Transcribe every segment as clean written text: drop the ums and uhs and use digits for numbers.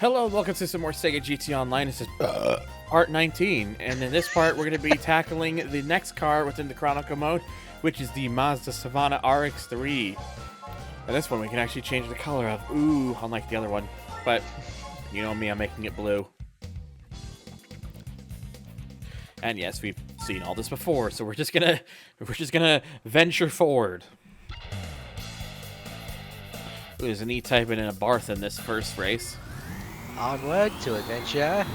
Hello, welcome to some more Sega GT Online. This is part 19, and in this part we're going to be tackling the next car within the Chronicle Mode, which is the Mazda Savanna RX-3. And this one we can actually change the color of, ooh, unlike the other one. But, you know me, I'm making it blue. And yes, we've seen all this before, so we're just gonna venture forward. Ooh, there's an E-Type and a Barth in this first race. Onward to adventure, and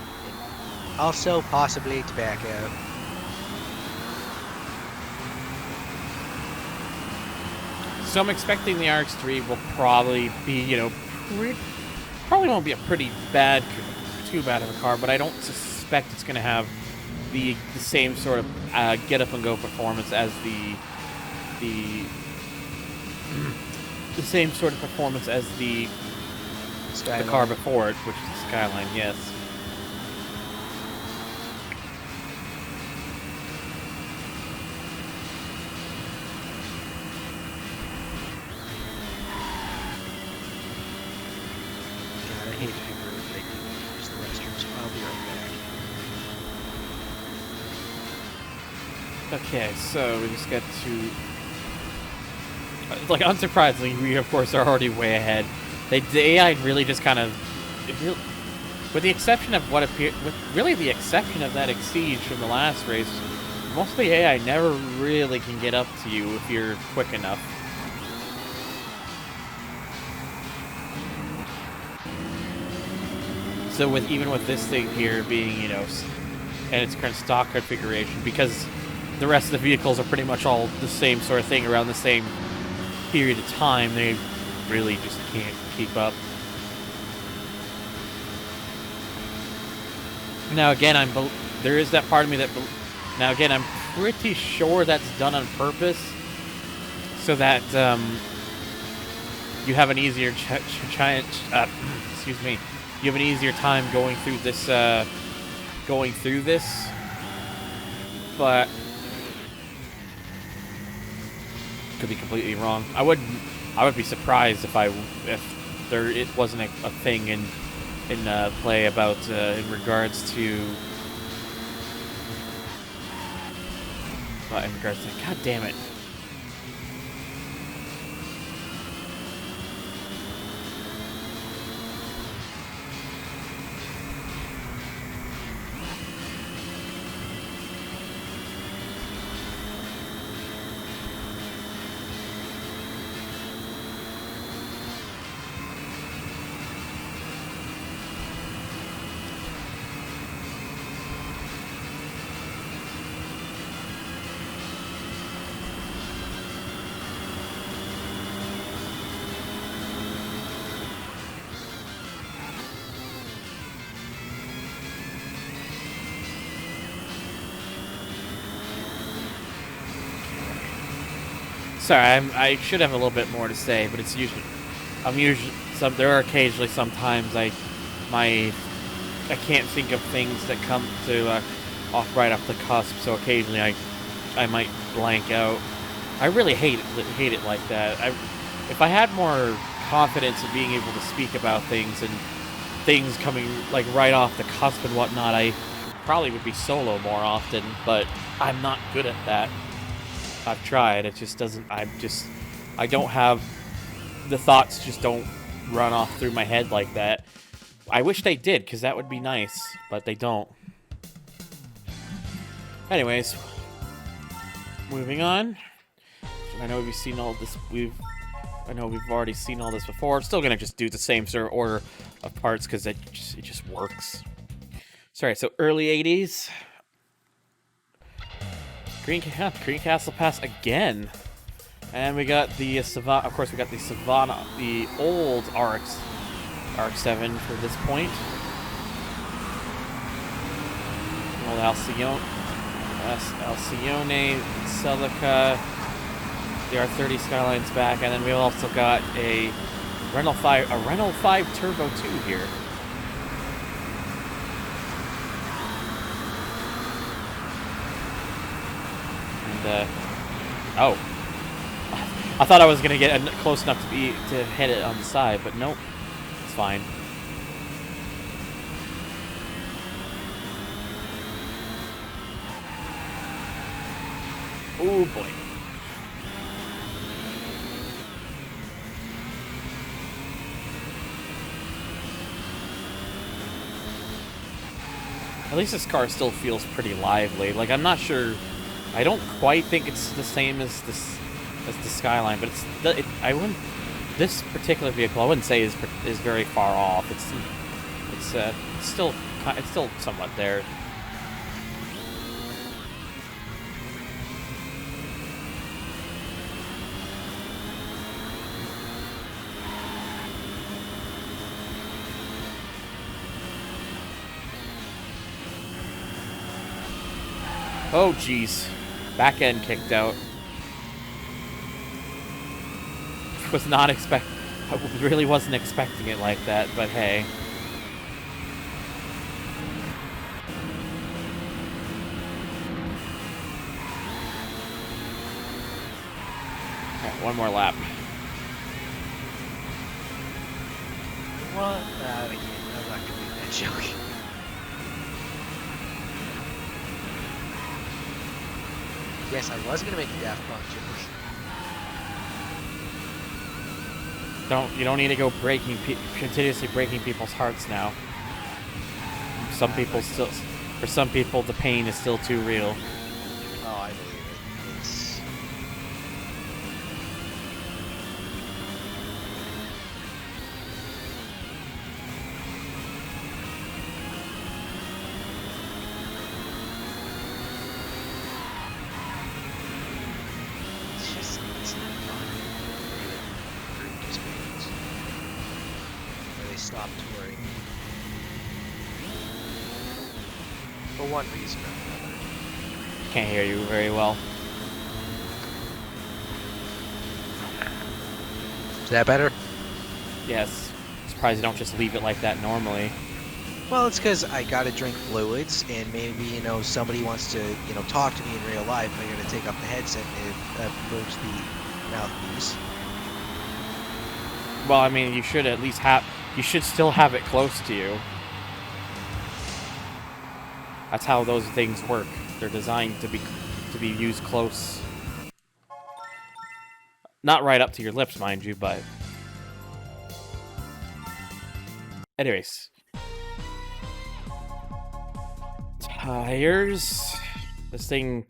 also possibly tobacco. So I'm expecting the RX-3 will probably be, you know, probably won't be a too bad of a car, but I don't suspect it's going to have the same sort of get up and go performance as the same sort of performance as the car before it, which is the Skyline, yes. God, I hate hyper-inflating. Use the restrooms. I'll be right back. Okay, so we just got to... Like, unsurprisingly, we of course are already way ahead. The AI really just kind of... with the exception of what appeared... With really the exception of that Exceed from the last race, most of the AI never really can get up to you if you're quick enough. So even with this thing here being, you know, and its current stock configuration, because the rest of the vehicles are pretty much all the same sort of thing around the same period of time, they really just can't keep up. Now again, there is that part of me that... Now again, I'm pretty sure that's done on purpose, so that you have an easier excuse me. You have an easier time going through this. But could be completely wrong. I would be surprised if it wasn't a thing in play about in regards to God damn it. Sorry, I should have a little bit more to say, but it's usually there are occasionally sometimes I can't think of things that come to right off the cusp, so occasionally I might blank out. I really hate it like that. If I had more confidence in being able to speak about things and things coming like right off the cusp and whatnot, I probably would be solo more often, but I'm not good at that. I've tried. It just doesn't. I don't have the thoughts. Just don't run off through my head like that. I wish they did, because that would be nice, but they don't. Anyways, moving on. I know we've seen all this. I know we've already seen all this before. I'm still gonna just do the same sort of order of parts because it just works. Sorry. So early '80s. Green Castle Pass again. And we got the Savanna, of course we got the Savanna, the old RX-7 for this point. Old Alcione, Celica, the R30 Skyline's back, and then we also got a Renault 5 Turbo 2 here. Oh. I thought I was going to get close enough to hit it on the side, but nope. It's fine. Oh boy. At least this car still feels pretty lively. Like, I'm not sure. I don't quite think it's the same as this as the Skyline, but I wouldn't. This particular vehicle, I wouldn't say is very far off. It's still somewhat there. Oh, jeez. Back end kicked out. Was not I really wasn't expecting it like that, but hey. Alright, one more lap. What? I can't. I'm not gonna make that joke. Yes, I was gonna make a Daft Punk joke. You don't need to go continuously breaking people's hearts now. For some people, the pain is still too real. Oh, I believe it. It's... It's not fun. Fruit experience. Where they stop touring. For one reason or another. Can't hear you very well. Is that better? Yes. Surprised you don't just leave it like that normally. Well, it's because I gotta drink fluids, and maybe, you know, somebody wants to, you know, talk to me in real life. I gotta take off the headset and approach the mouthpiece. Well, I mean, you should still have it close to you. That's how those things work. They're designed to be used close. Not right up to your lips, mind you, but anyways. Tires. This thing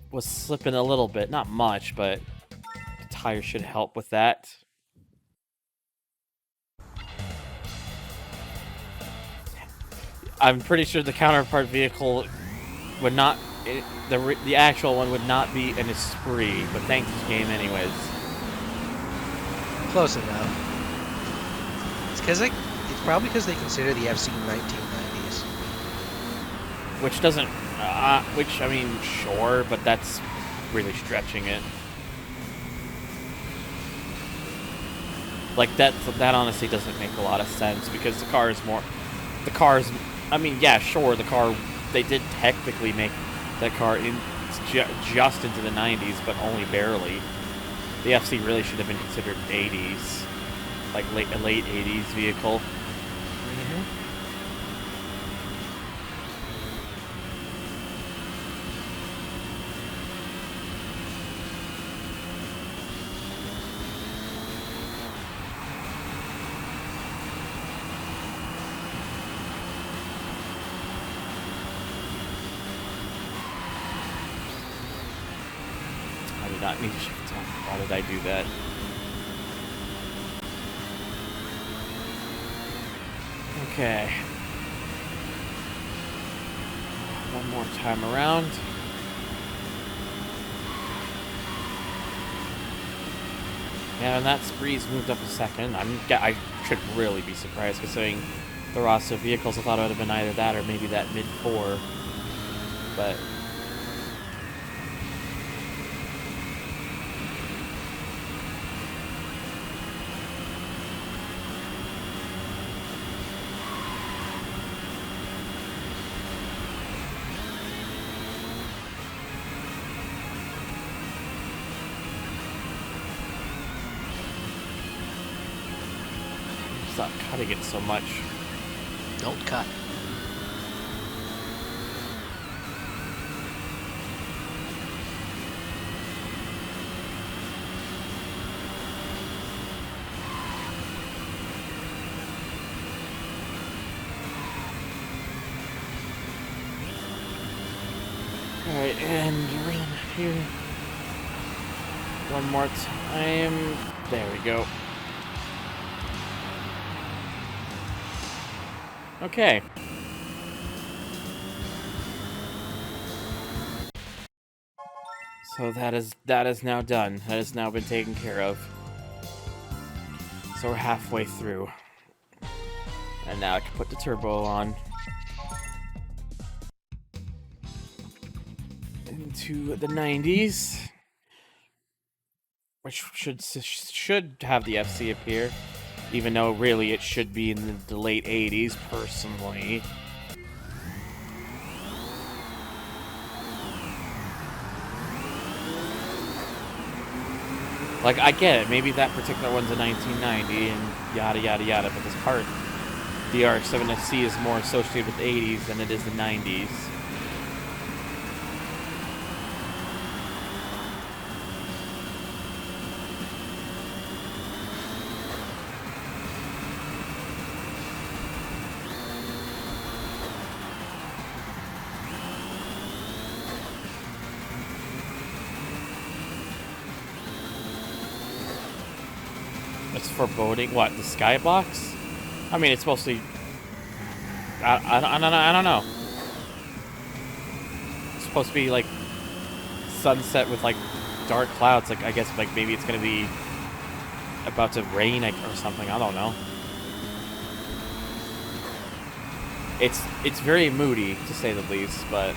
was slipping a little bit, not much, but the tires should help with that. I'm pretty sure the counterpart vehicle would not, the actual one would not be an Esprit, but thanks to the game anyways. Close enough. It's probably because they consider the FC 1990s. Which doesn't, I mean, sure, but that's really stretching it. Like, that honestly doesn't make a lot of sense, because I mean, yeah, sure, they did technically make that car just into the 90s, but only barely. The FC really should have been considered 80s, like a late 80s vehicle. Not need to shift top. Why did I do that? Okay. One more time around. Yeah, and that Spree's moved up a second. I should really be surprised considering the roster of vehicles. I thought it would have been either that or maybe that mid-4. But stop cutting it so much. Don't cut. Alright, and we're in here. One more time. There we go. Okay. So that is now done. That has now been taken care of. So we're halfway through. And now I can put the turbo on. Into the 90s. Which should have the FC appear. Even though really it should be in the late 80s, personally. Like, I get it, maybe that particular one's a 1990 and yada yada yada, but this part, the RX-7 is more associated with the 80s than it is the 90s. It's foreboding. What, the skybox? I mean, it's supposed to be... I don't know. It's supposed to be, like, sunset with, like, dark clouds. Like, I guess, like, maybe it's going to be about to rain or something. I don't know. It's very moody, to say the least, but...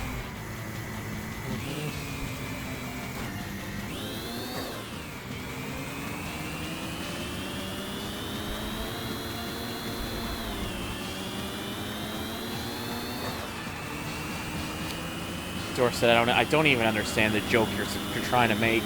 Dorset, I don't even understand the joke you're trying to make.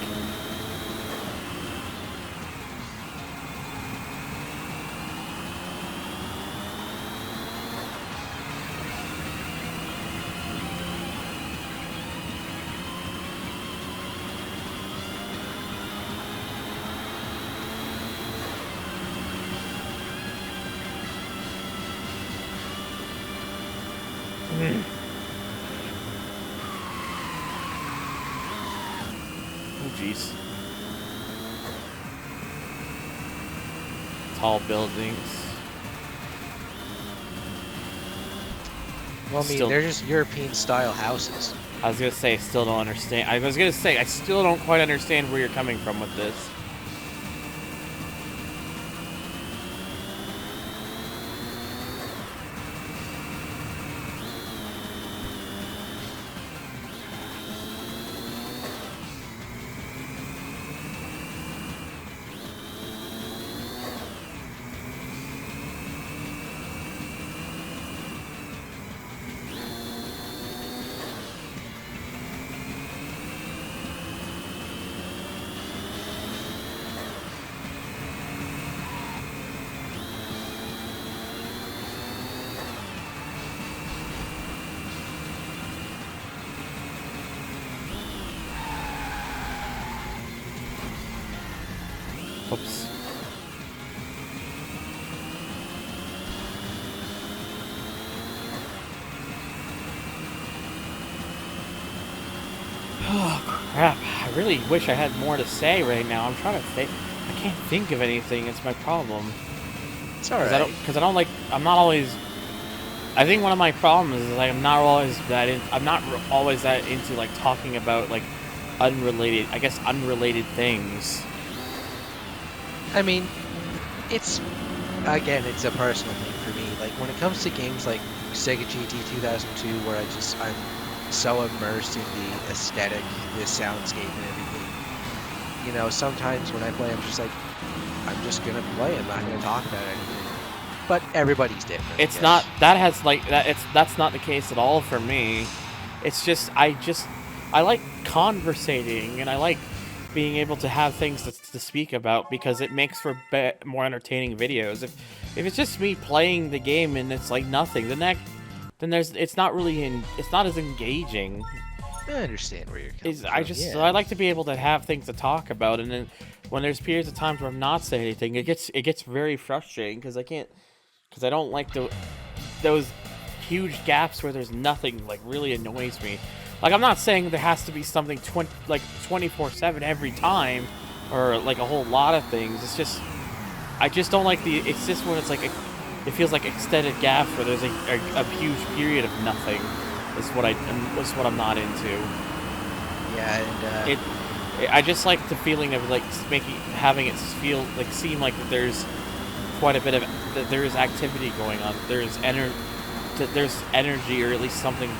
Jeez. Tall buildings. Well, I mean, they're just European-style houses. I was gonna say, I still don't understand. I was gonna say, I still don't quite understand where you're coming from with this. Oops. Oh, crap. I really wish I had more to say right now. I'm trying to think. I can't think of anything. It's my problem. It's alright. Because I don't like... I'm not always... I think one of my problems is like I'm not always that into like talking about like unrelated things. I mean, it's a personal thing for me. Like when it comes to games like Sega GT 2002, where I'm so immersed in the aesthetic, the soundscape, and everything. You know, sometimes when I play, I'm just like, I'm just gonna play. I'm not gonna talk about anything. But everybody's different. It's not that has like that. That's not the case at all for me. It's just I like conversating and I like being able to have things to speak about because it makes for more entertaining videos. If it's just me playing the game and it's like nothing, then it's not as engaging. I understand where you're coming from. I like to be able to have things to talk about, and then when there's periods of times where I'm not saying anything, it gets very frustrating because I don't like those huge gaps where there's nothing. Like really annoys me. Like, I'm not saying there has to be something 24/7 every time, or like a whole lot of things. It's just, I just don't like the. It's just when it's like it feels like extended gaps where there's a huge period of nothing. Is what I'm not into. Yeah, and I just like the feeling of like having it feel like seem like that there's quite a bit of that there is activity going on. There's energy, or at least something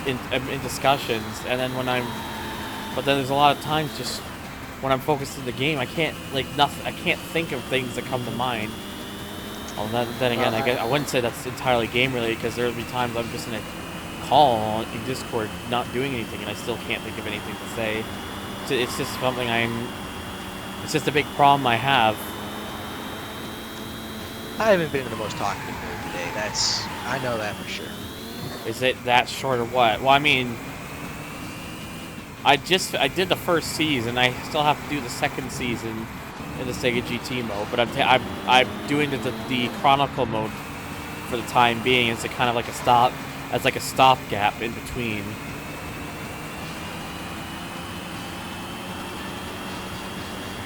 in discussions. And then but then there's a lot of times just when I'm focused in the game, I can't I can't think of things that come to mind. Well, then again, I guess I wouldn't say that's entirely game related, because there'll be times I'm just in a call in Discord not doing anything and I still can't think of anything to say. It's just something it's just a big problem I have. I haven't been in the most talkative mood today. I know that for sure. Is it that short or what? Well, I mean, I did the first season. I still have to do the second season in the Sega GT mode, but I'm doing the Chronicle mode for the time being. It's kind of like a stopgap in between.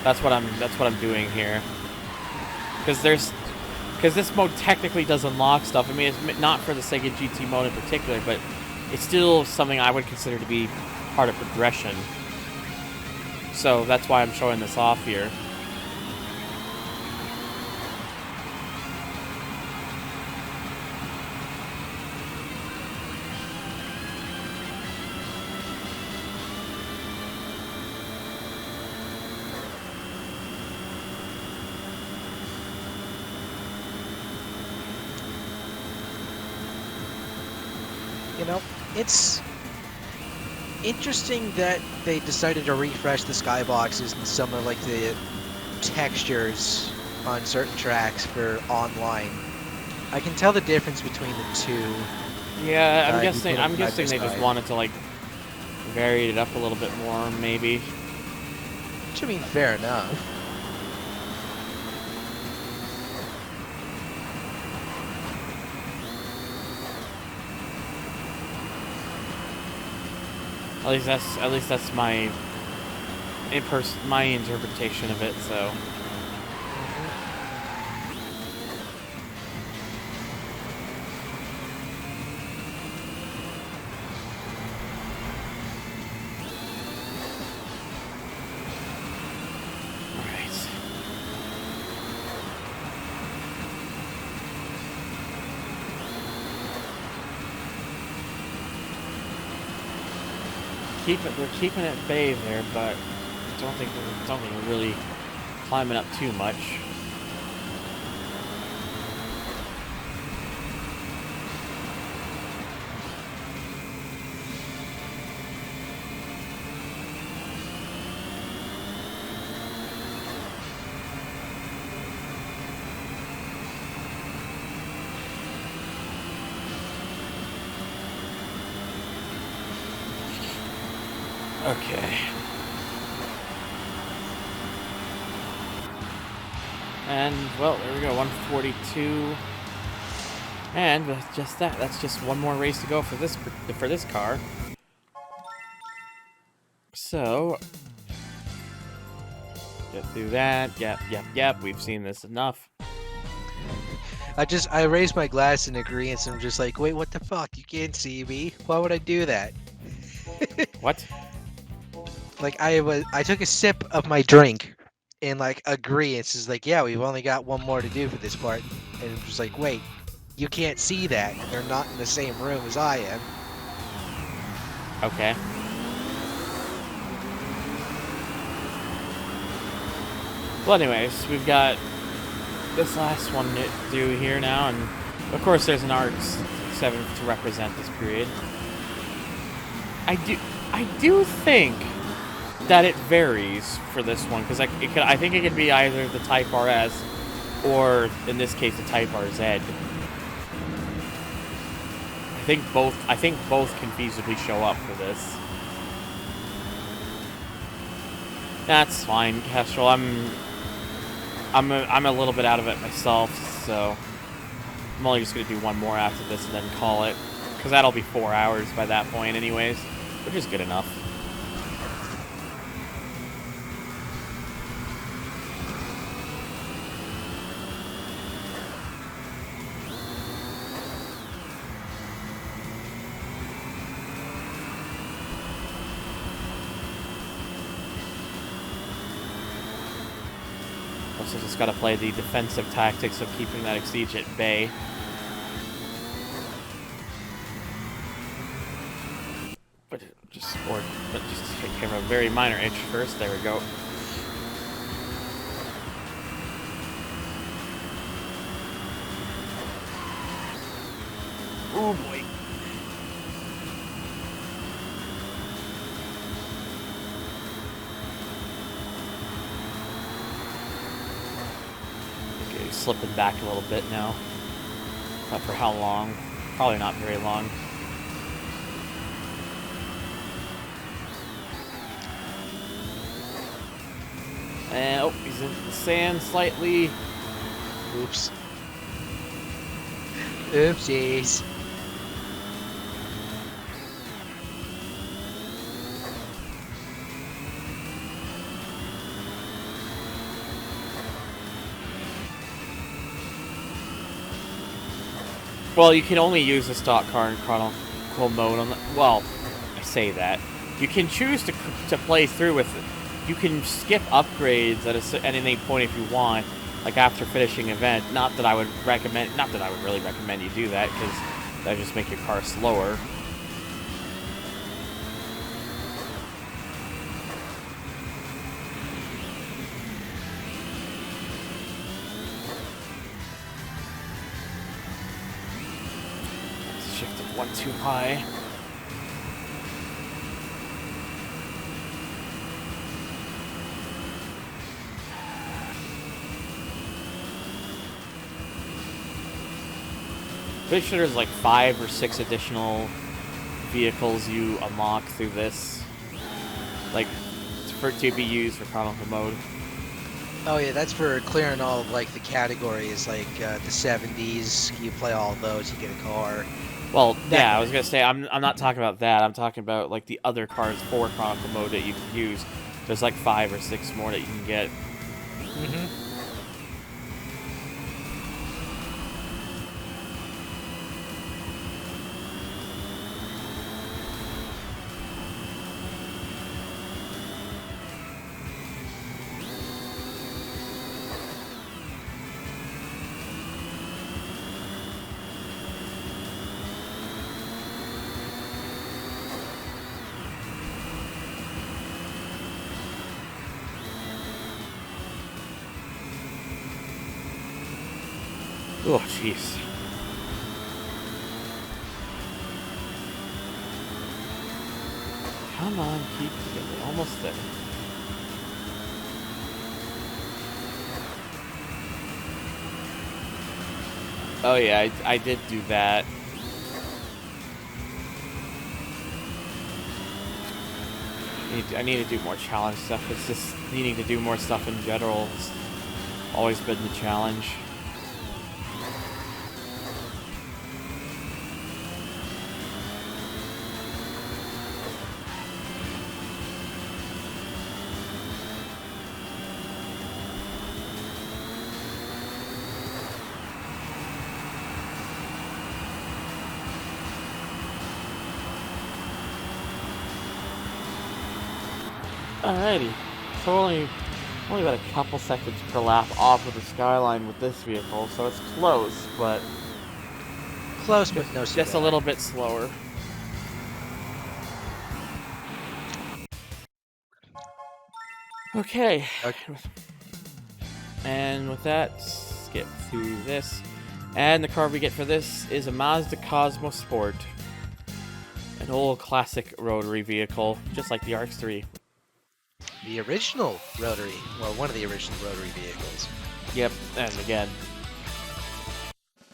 That's what I'm doing here. Because this mode technically does unlock stuff. I mean, it's not for the Sega GT mode in particular, but it's still something I would consider to be part of progression. So that's why I'm showing this off here. You know, it's interesting that they decided to refresh the skyboxes and some of like the textures on certain tracks for online. I can tell the difference between the two. Yeah, I'm guessing they just wanted to like vary it up a little bit more, maybe. Which, I mean, fair enough. At least that's my interpretation of it. So. They're keeping it bay there, but I don't think they're really climbing up too much. Okay. And, well, there we go, 142. And just that. That's just one more race to go for this car. So, get through that. Yep. We've seen this enough. I raised my glass in agreement, and I'm just like, wait, what the fuck? You can't see me? Why would I do that? What? Like, I took a sip of my drink and like agreement is like, yeah, we've only got one more to do for this part. And I'm just like, wait, you can't see that. They're not in the same room as I am. Okay. Well, anyways, we've got this last one to do here now, and of course there's an RX-7 to represent this period. I do think that it varies for this one, because I think it could be either the Type RS or, in this case, the Type RZ. I think both can feasibly show up for this. That's fine, Kestrel. I'm a little bit out of it myself, so I'm only just gonna do one more after this and then call it. Because that'll be 4 hours by that point anyways, which is good enough. Also just got to play the defensive tactics of keeping that Exige at bay. But just take care of a very minor itch first. There we go. Oh boy. Okay, slipping back a little bit now. Not for how long? Probably not very long. And, oh, he's in the sand slightly. Oops. Oopsies. Well, you can only use the stock car in Chronicle Mode on the... Well, I say that. You can choose to play through with it. You can skip upgrades at any point if you want, like after finishing an event. Not that I would really recommend you do that, because that would just make your car slower. Shifted one too high. Pretty sure there's like 5 or 6 additional vehicles you unlock through this, like to be used for Chronicle Mode. Oh yeah, that's for clearing all of like the categories, like the 70s. You play all of those, you get a car. Well, yeah, I was gonna say I'm not talking about that. I'm talking about like the other cars for Chronicle Mode that you can use. There's like 5 or 6 more that you can get. Mm-hmm. Oh, jeez. Come on, keep together. Almost there. Oh yeah, I did do that. I need to do more challenge stuff. It's just needing to do more stuff in general. It's always been the challenge. Alrighty, so only about a couple seconds per lap off of the skyline with this vehicle, so it's close, but Close, but no cigar. just a little bit slower. Okay. And with that, skip through this. And the car we get for this is a Mazda Cosmo Sport. An old classic rotary vehicle, just like the RX-3. The original rotary, well, one of the original rotary vehicles. Yep, and again,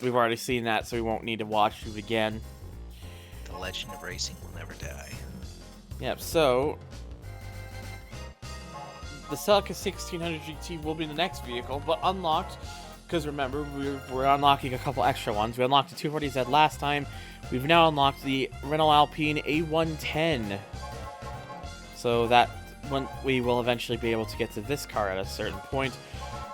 we've already seen that, so we won't need to watch it again. The legend of racing will never die. Yep, so the Celica 1600 GT will be the next vehicle, but unlocked because remember, we're unlocking a couple extra ones. We unlocked the 240Z last time. We've now unlocked the Renault Alpine A110. So that one, we will eventually be able to get to this car at a certain point.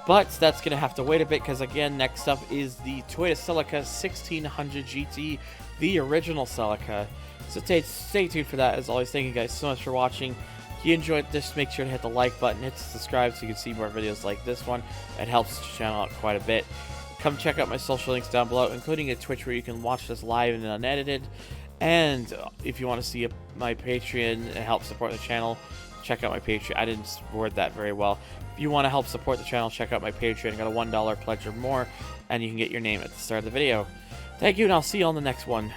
But that's going to have to wait a bit, because again, next up is the Toyota Celica 1600 GT, the original Celica. So stay tuned for that. As always, thank you guys so much for watching. If you enjoyed this, make sure to hit the like button, hit subscribe so you can see more videos like this one. It helps the channel out quite a bit. Come check out my social links down below, including a Twitch where you can watch this live and unedited. And if you want to see my Patreon and help support the channel, check out my Patreon. I didn't word that very well. If you want to help support the channel, check out my Patreon. I got a $1 pledge or more, and you can get your name at the start of the video. Thank you, and I'll see you on the next one.